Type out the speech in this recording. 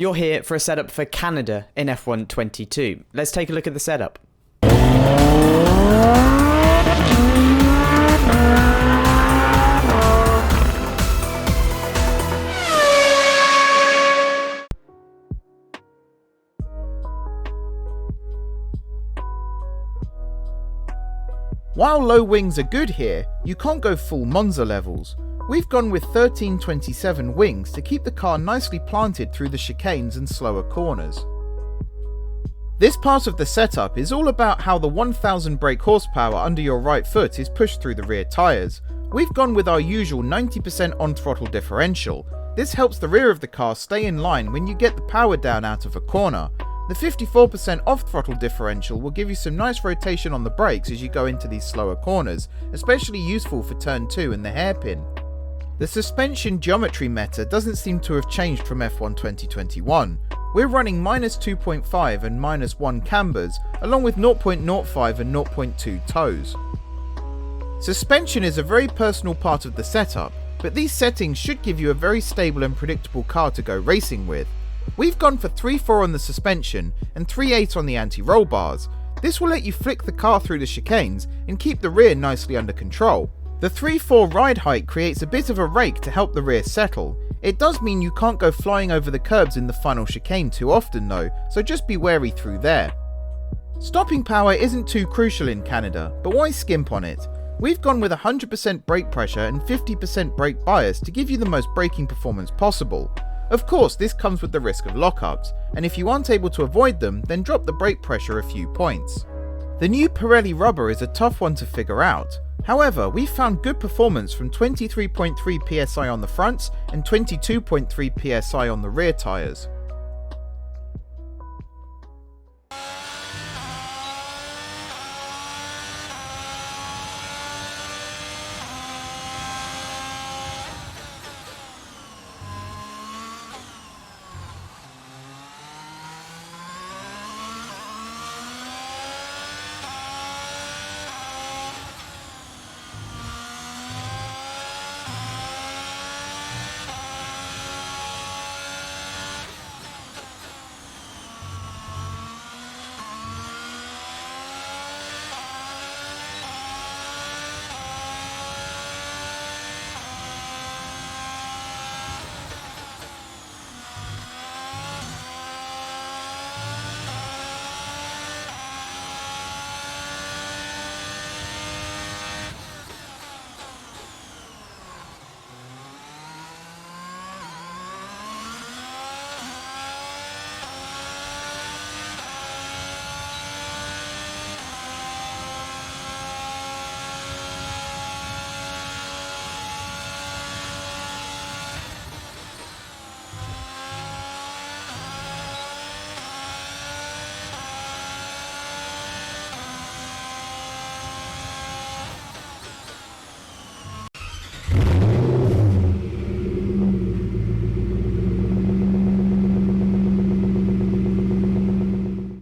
You're here for a setup for Canada in F1 22. Let's take a look at the setup. While low wings are good here, you can't go full Monza levels. We've gone with 1327 wings to keep the car nicely planted through the chicanes and slower corners. This part of the setup is all about how the 1000 brake horsepower under your right foot is pushed through the rear tyres. We've gone with our usual 90% on throttle differential. This helps the rear of the car stay in line when you get the power down out of a corner. The 54% off throttle differential will give you some nice rotation on the brakes as you go into these slower corners, especially useful for turn 2 and the hairpin. The suspension geometry meta doesn't seem to have changed from F1 2021. We're running -2.5 and -1 cambers, along with 0.05 and 0.2 toes. Suspension is a very personal part of the setup, but these settings should give you a very stable and predictable car to go racing with. We've gone for 3.4 on the suspension and 3.8 on the anti-roll bars. This will let you flick the car through the chicanes and keep the rear nicely under control. The 3.4 ride height creates a bit of a rake to help the rear settle. It does mean you can't go flying over the curbs in the final chicane too often though, so just be wary through there. Stopping power isn't too crucial in Canada, but why skimp on it? We've gone with 100% brake pressure and 50% brake bias to give you the most braking performance possible. Of course, this comes with the risk of lockups, and if you aren't able to avoid them, then drop the brake pressure a few points. The new Pirelli rubber is a tough one to figure out. However, we found good performance from 23.3 psi on the fronts and 22.3 psi on the rear tyres.